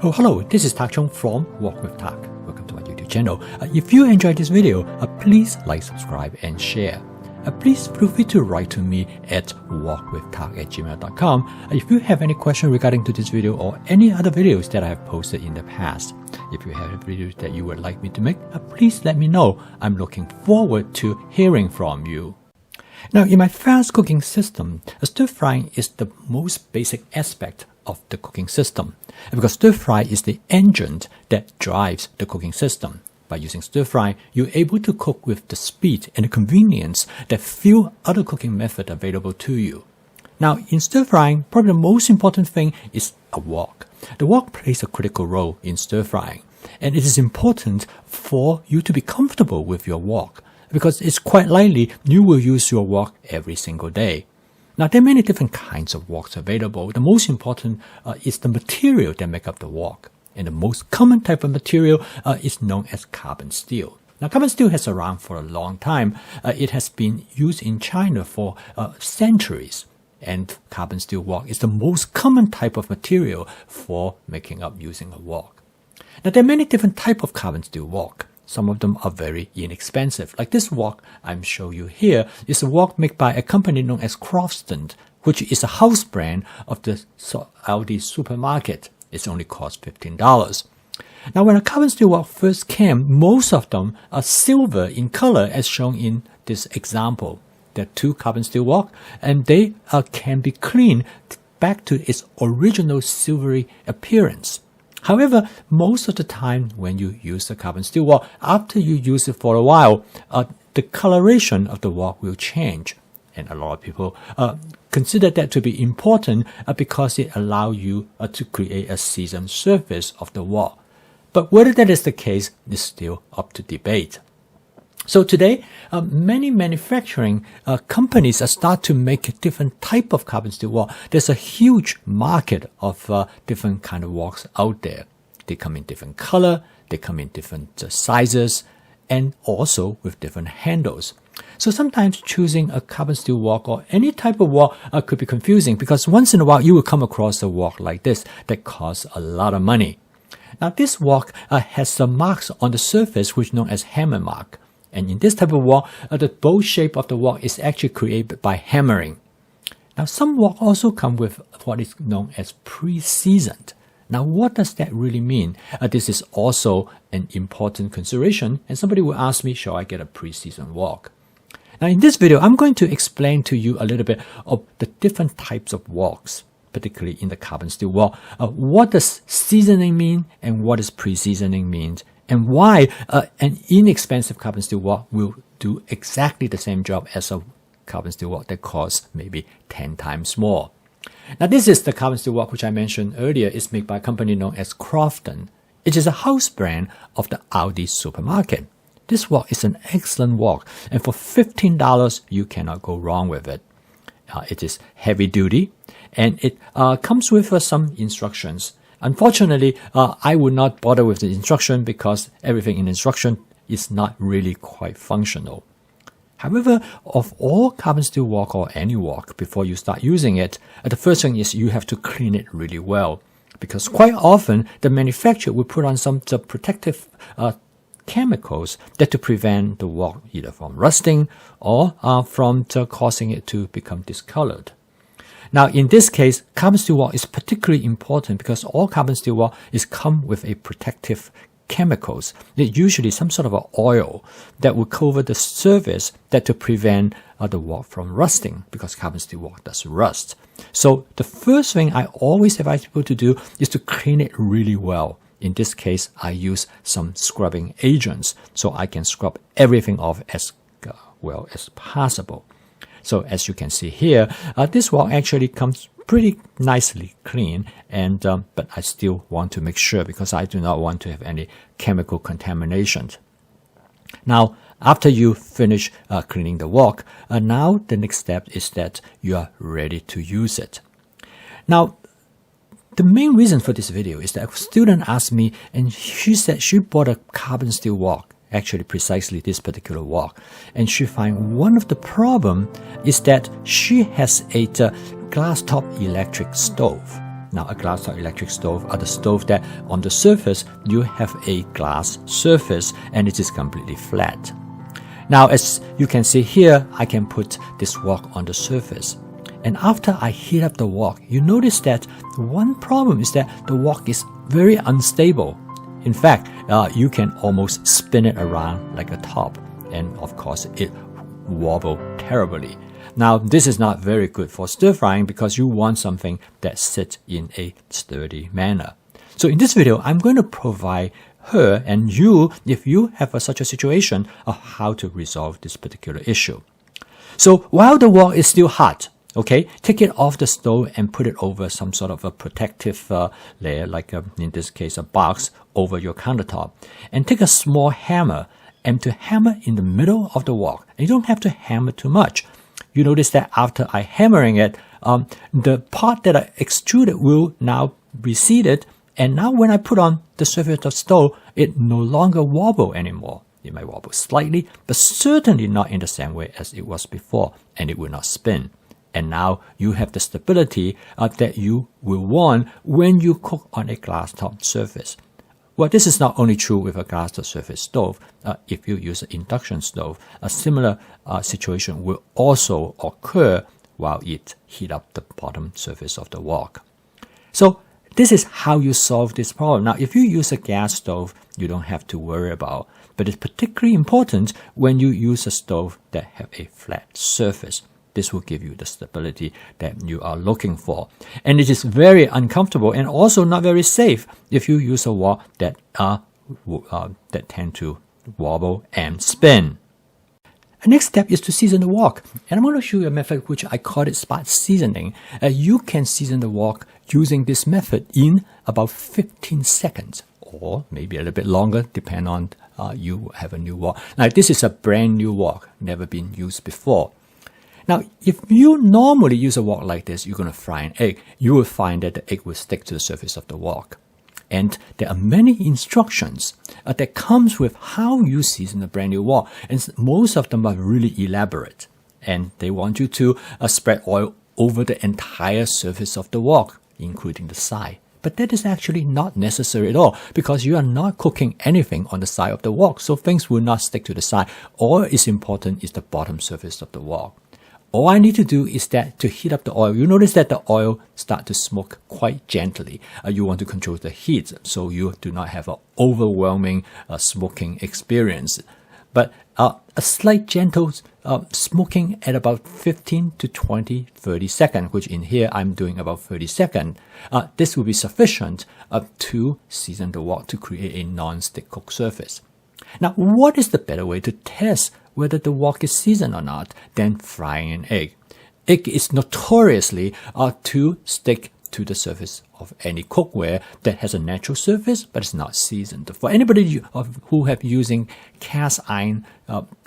Oh, hello, this is Tak Chung from Walk with Tak. Welcome to my YouTube channel. If you enjoyed this video, please like, subscribe, and share. Please feel free to write to me at walkwithtak@gmail.com if you have any question regarding to this video or any other videos that I have posted in the past. If you have videos that you would like me to make, please let me know. I'm looking forward to hearing from you. Now, in my fast cooking system, stir frying is the most basic aspect of the cooking system, because stir fry is the engine that drives the cooking system. By using stir fry, you're able to cook with the speed and the convenience that few other cooking methods available to you. Now, in stir frying, probably the most important thing is a wok. The wok plays a critical role in stir frying, and it is important for you to be comfortable with your wok, because it's quite likely you will use your wok every single day. Now, there are many different kinds of woks available. The most important is the material that make up the wok. And the most common type of material is known as carbon steel. Now, carbon steel has around for a long time. It has been used in China for centuries. And carbon steel wok is the most common type of material for making up using a wok. Now, there are many different types of carbon steel wok. Some of them are very inexpensive. Like this wok I'm showing you here is a wok made by a company known as Crofton, which is a house brand of the Aldi supermarket. It's only cost $15. Now, when a carbon steel wok first came, most of them are silver in color, as shown in this example. There are two carbon steel wok, and they can be cleaned back to its original silvery appearance. However, most of the time when you use the carbon steel wok, after you use it for a while, the coloration of the wok will change. And a lot of people consider that to be important because it allows you to create a seasoned surface of the wok. But whether that is the case is still up to debate. So today, many manufacturing companies start to make different type of carbon steel wok. There's a huge market of different kind of woks out there. They come in different color, they come in different sizes, and also with different handles. So sometimes choosing a carbon steel wok or any type of wok could be confusing, because once in a while you will come across a wok like this that costs a lot of money. Now, this wok has some marks on the surface which is known as hammer mark. And in this type of wok, the bowl shape of the wok is actually created by hammering. Now, some wok also come with what is known as pre-seasoned. Now, what does that really mean? This is also an important consideration, and somebody will ask me, shall I get a pre-seasoned wok? Now, in this video, I'm going to explain to you a little bit of the different types of woks, particularly in the carbon steel wok. What does seasoning mean, and what does pre-seasoning mean, and why an inexpensive carbon steel wok will do exactly the same job as a carbon steel wok that costs maybe 10 times more. Now, this is the carbon steel wok which I mentioned earlier. It's made by a company known as Crofton. It is a house brand of the Aldi supermarket. This wok is an excellent wok, and for $15, you cannot go wrong with it. It is heavy duty, and it comes with some instructions. Unfortunately, I would not bother with the instruction because everything in instruction is not really quite functional. However, of all carbon steel wok or any wok, before you start using it, the first thing is you have to clean it really well, because quite often the manufacturer will put on some protective chemicals that to prevent the wok either from rusting or from causing it to become discolored. Now, in this case, carbon steel wok is particularly important because all carbon steel wok is come with a protective chemicals. It's usually some sort of an oil that will cover the surface that to prevent the wok from rusting, because carbon steel wok does rust. So the first thing I always advise people to do is to clean it really well. In this case, I use some scrubbing agents so I can scrub everything off as well as possible. So as you can see here, this wok actually comes pretty nicely clean, and but I still want to make sure because I do not want to have any chemical contamination. Now, after you finish cleaning the wok, now the next step is that you are ready to use it. Now, the main reason for this video is that a student asked me, and she said she bought a carbon steel wok, actually precisely this particular wok, and she find one of the problem is that she has a glass top electric stove. Now, a glass or electric stove are the stove that on the surface you have a glass surface and it is completely flat. Now, as you can see here, I can put this wok on the surface. And after I heat up the wok, you notice that one problem is that the wok is very unstable. In fact, you can almost spin it around like a top. And of course, it wobbles terribly. Now, this is not very good for stir frying because you want something that sits in a sturdy manner. So in this video, I'm going to provide her and you, if you have such a situation, of how to resolve this particular issue. So while the wok is still hot, okay, take it off the stove and put it over some sort of a protective layer, like in this case a box, over your countertop. And take a small hammer and to hammer in the middle of the wok. And you don't have to hammer too much. You notice that after I hammering it, the part that I extruded will now be seated. And now when I put on the surface of the stove, it no longer wobble anymore. It might wobble slightly, but certainly not in the same way as it was before, and it will not spin. And now you have the stability that you will want when you cook on a glass top surface. Well, this is not only true with a glass top surface stove. If you use an induction stove, a similar situation will also occur while it heats up the bottom surface of the wok. So this is how you solve this problem. Now, if you use a gas stove, you don't have to worry about, but it's particularly important when you use a stove that have a flat surface. This will give you the stability that you are looking for. And it is very uncomfortable and also not very safe if you use a wok that tend to wobble and spin. The next step is to season the wok. And I'm going to show you a method which I call it spot seasoning. You can season the wok using this method in about 15 seconds or maybe a little bit longer, depending on you have a new wok. Now, this is a brand new wok, never been used before. Now, if you normally use a wok like this, you're going to fry an egg, you will find that the egg will stick to the surface of the wok. And there are many instructions that comes with how you season a brand new wok. And most of them are really elaborate. And they want you to spread oil over the entire surface of the wok, including the side. But that is actually not necessary at all because you are not cooking anything on the side of the wok. So things will not stick to the side. All is important is the bottom surface of the wok. All I need to do is that to heat up the oil. You notice that the oil start to smoke quite gently. You want to control the heat so you do not have an overwhelming smoking experience. But a slight gentle smoking at about 15 to 20, 30 seconds, which in here I'm doing about 30 seconds. This will be sufficient to season the wok to create a non-stick cook surface. Now, what is the better way to test whether the wok is seasoned or not than frying an egg? Egg is notoriously to stick to the surface of any cookware that has a natural surface but is not seasoned. For anybody who have using cast iron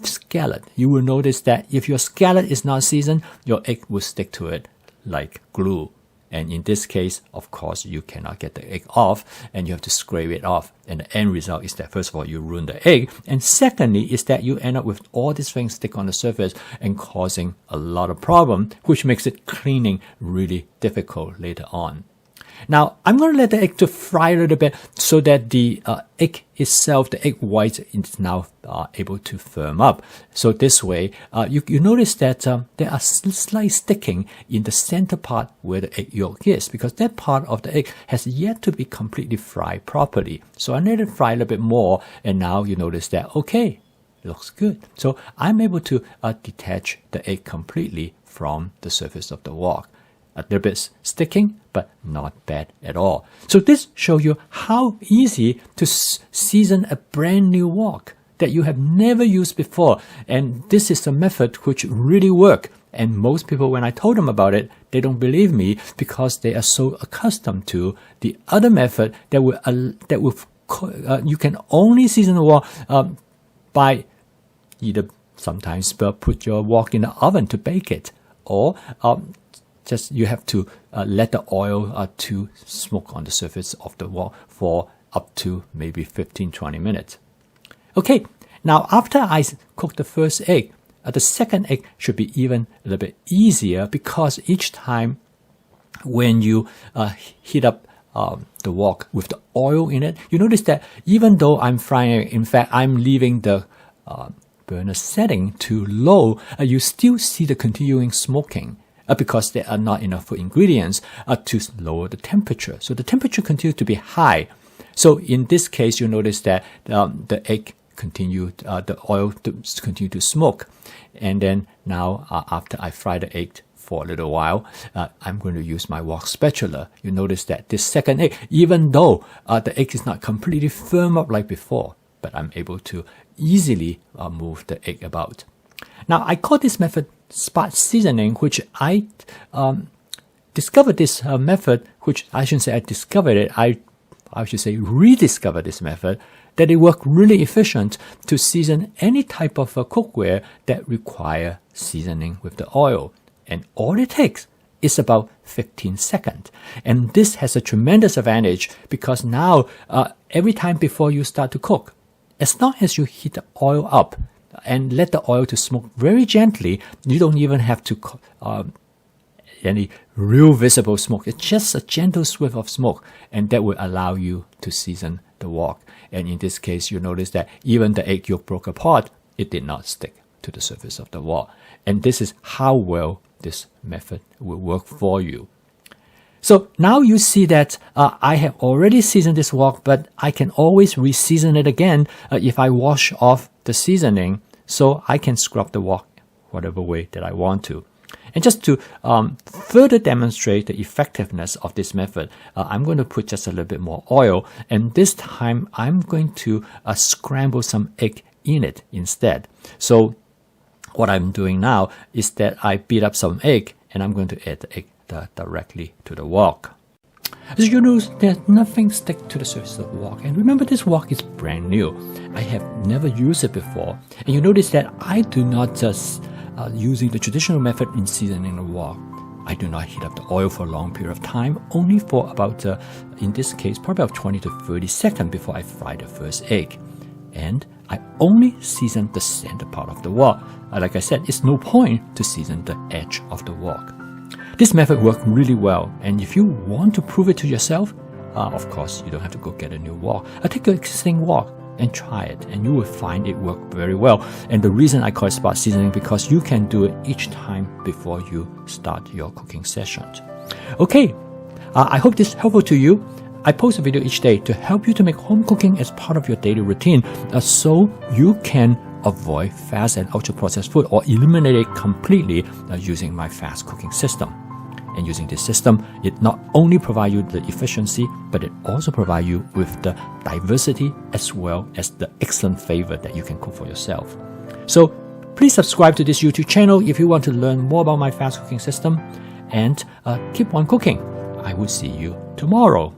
skillet, you will notice that if your skillet is not seasoned, your egg will stick to it like glue. And in this case, of course, you cannot get the egg off and you have to scrape it off. And the end result is that, first of all, you ruin the egg. And secondly, is that you end up with all these things stick on the surface and causing a lot of problem, which makes it cleaning really difficult later on. Now, I'm going to let the egg to fry a little bit so that the egg itself, the egg white, is now able to firm up. So this way, you notice that there are slight sticking in the center part where the egg yolk is, because that part of the egg has yet to be completely fried properly. So I let it fry a little bit more, and now you notice that, okay, it looks good. So I'm able to detach the egg completely from the surface of the wok. A little bit sticking, but not bad at all. So this shows you how easy to season a brand new wok that you have never used before. And this is a method which really works. And most people, when I told them about it, they don't believe me because they are so accustomed to the other method that will you can only season the wok by either sometimes put your wok in the oven to bake it, or just you have to let the oil to smoke on the surface of the wok for up to maybe 15-20 minutes. Okay, now after I cook the first egg, the second egg should be even a little bit easier because each time when you heat up the wok with the oil in it, you notice that even though I'm frying it, in fact, I'm leaving the burner setting to low, you still see the continuing smoking because there are not enough food ingredients to lower the temperature. So the temperature continues to be high. So in this case, you notice that the egg continued, the oil continued to smoke. And then now, after I fry the egg for a little while, I'm going to use my wok spatula. You notice that this second egg, even though the egg is not completely firm up like before, but I'm able to easily move the egg about. Now, I call this method spot seasoning, which I discovered this method, which I shouldn't say I discovered it, I should say rediscovered this method, that it worked really efficient to season any type of cookware that require seasoning with the oil. And all it takes is about 15 seconds. And this has a tremendous advantage because now every time before you start to cook, as long as you heat the oil up and let the oil to smoke very gently, you don't even have to any real visible smoke. It's just a gentle swift of smoke, and that will allow you to season the wok. And in this case, you notice that even the egg yolk broke apart, it did not stick to the surface of the wok. And this is how well this method will work for you. So now you see that I have already seasoned this wok, but I can always re-season it again if I wash off the seasoning, so I can scrub the wok whatever way that I want to. And just to further demonstrate the effectiveness of this method, I'm going to put just a little bit more oil, and this time I'm going to scramble some egg in it instead. So what I'm doing now is that I beat up some egg, and I'm going to add the egg directly to the wok. As you notice, there's nothing stick to the surface of the wok. And remember, this wok is brand new. I have never used it before. And you notice that I do not just using the traditional method in seasoning the wok. I do not heat up the oil for a long period of time, only for about, in this case, probably about 20 to 30 seconds before I fry the first egg. And I only season the center part of the wok. Like I said, it's no point to season the edge of the wok. This method worked really well, and if you want to prove it to yourself, of course, you don't have to go get a new wok. Take your existing wok and try it, and you will find it worked very well. And the reason I call it spot seasoning, because you can do it each time before you start your cooking sessions. Okay, I hope this is helpful to you. I post a video each day to help you to make home cooking as part of your daily routine, so you can avoid fast and ultra-processed food or eliminate it completely using my fast cooking system. And using this system, it not only provides you the efficiency, but it also provides you with the diversity as well as the excellent flavor that you can cook for yourself. So please subscribe to this YouTube channel if you want to learn more about my fast cooking system, and keep on cooking. I will see you tomorrow.